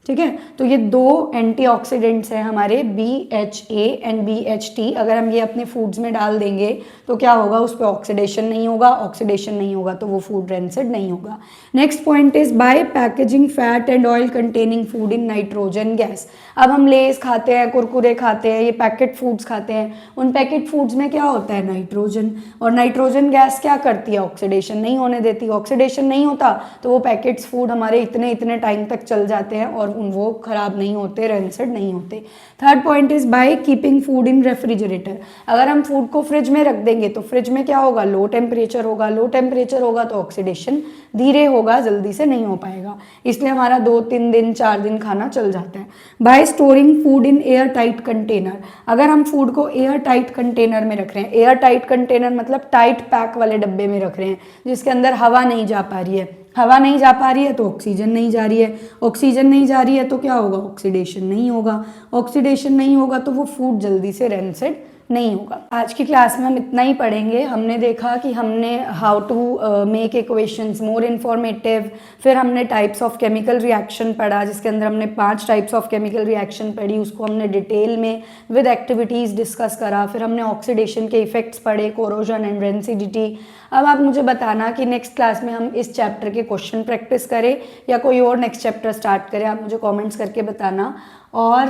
ठीक है, तो ये दो एंटीऑक्सीडेंट्स हैं हमारे BHA एंड BHT। अगर हम ये अपने फूड्स में डाल देंगे तो क्या होगा, उस पर ऑक्सीडेशन नहीं होगा, ऑक्सीडेशन नहीं होगा तो वो फूड रेंसिड नहीं होगा। Next point is by packaging fat and oil containing food in nitrogen gas. अब हम लेस खाते हैं, कुरकुरे खाते हैं, ये पैकेट फूड्स खाते हैं, उन पैकेट फूड्स में क्या होता है, नाइट्रोजन, और नाइट्रोजन गैस क्या करती है, ऑक्सीडेशन नहीं होने देती। ऑक्सीडेशन नहीं होता तो वो पैकेट्स फूड हमारे इतने इतने टाइम तक चल जाते हैं और वो खराब नहीं होते, रेंसिड नहीं होते। Third point is by keeping food in refrigerator. अगर हम फूड को फ्रिज में रख देंगे तो फ्रिज में क्या होगा, लो टेम्परेचर होगा, लो टेम्परेचर होगा तो ऑक्सीडेशन धीरे होगा, जल्दी से नहीं हो पाएगा, इसलिए हमारा 2-3 दिन 4 दिन खाना चल जाता है। Bye storing food in air tight container. अगर हम फूड को एयर टाइट कंटेनर में रख रहे हैं, एयर टाइट कंटेनर मतलब टाइट पैक वाले डब्बे में रख रहे हैं जिसके अंदर हवा नहीं जा पा रही है, हवा नहीं जा पा रही है तो ऑक्सीजन नहीं जा रही है, ऑक्सीजन नहीं जा रही है तो क्या होगा, ऑक्सीडेशन नहीं होगा, ऑक्सीडेशन नहीं होगा तो वो फूड जल्दी से रेंसिड नहीं होगा। आज की क्लास में हम इतना ही पढ़ेंगे। हमने देखा कि हमने how to make equations more informative, फिर हमने टाइप्स ऑफ केमिकल रिएक्शन पढ़ा जिसके अंदर हमने 5 टाइप्स ऑफ केमिकल रिएक्शन पढ़ी, उसको हमने डिटेल में विद एक्टिविटीज़ डिस्कस करा। फिर हमने ऑक्सीडेशन के इफेक्ट्स पढ़े, कोरोजन एंड रेंसिडिटी। अब आप मुझे बताना कि नेक्स्ट क्लास में हम इस चैप्टर के क्वेश्चन प्रैक्टिस करें या कोई और नेक्स्ट चैप्टर स्टार्ट करें, आप मुझे कमेंट्स करके बताना। और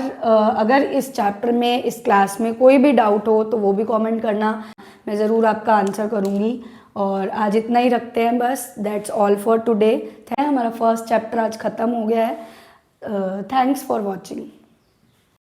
अगर इस चैप्टर में, इस क्लास में कोई भी डाउट हो तो वो भी कमेंट करना, मैं ज़रूर आपका आंसर करूँगी। और आज इतना ही रखते हैं बस, दैट्स ऑल फॉर टुडे। हमारा फर्स्ट चैप्टर आज ख़त्म हो गया है। Thanks for watching.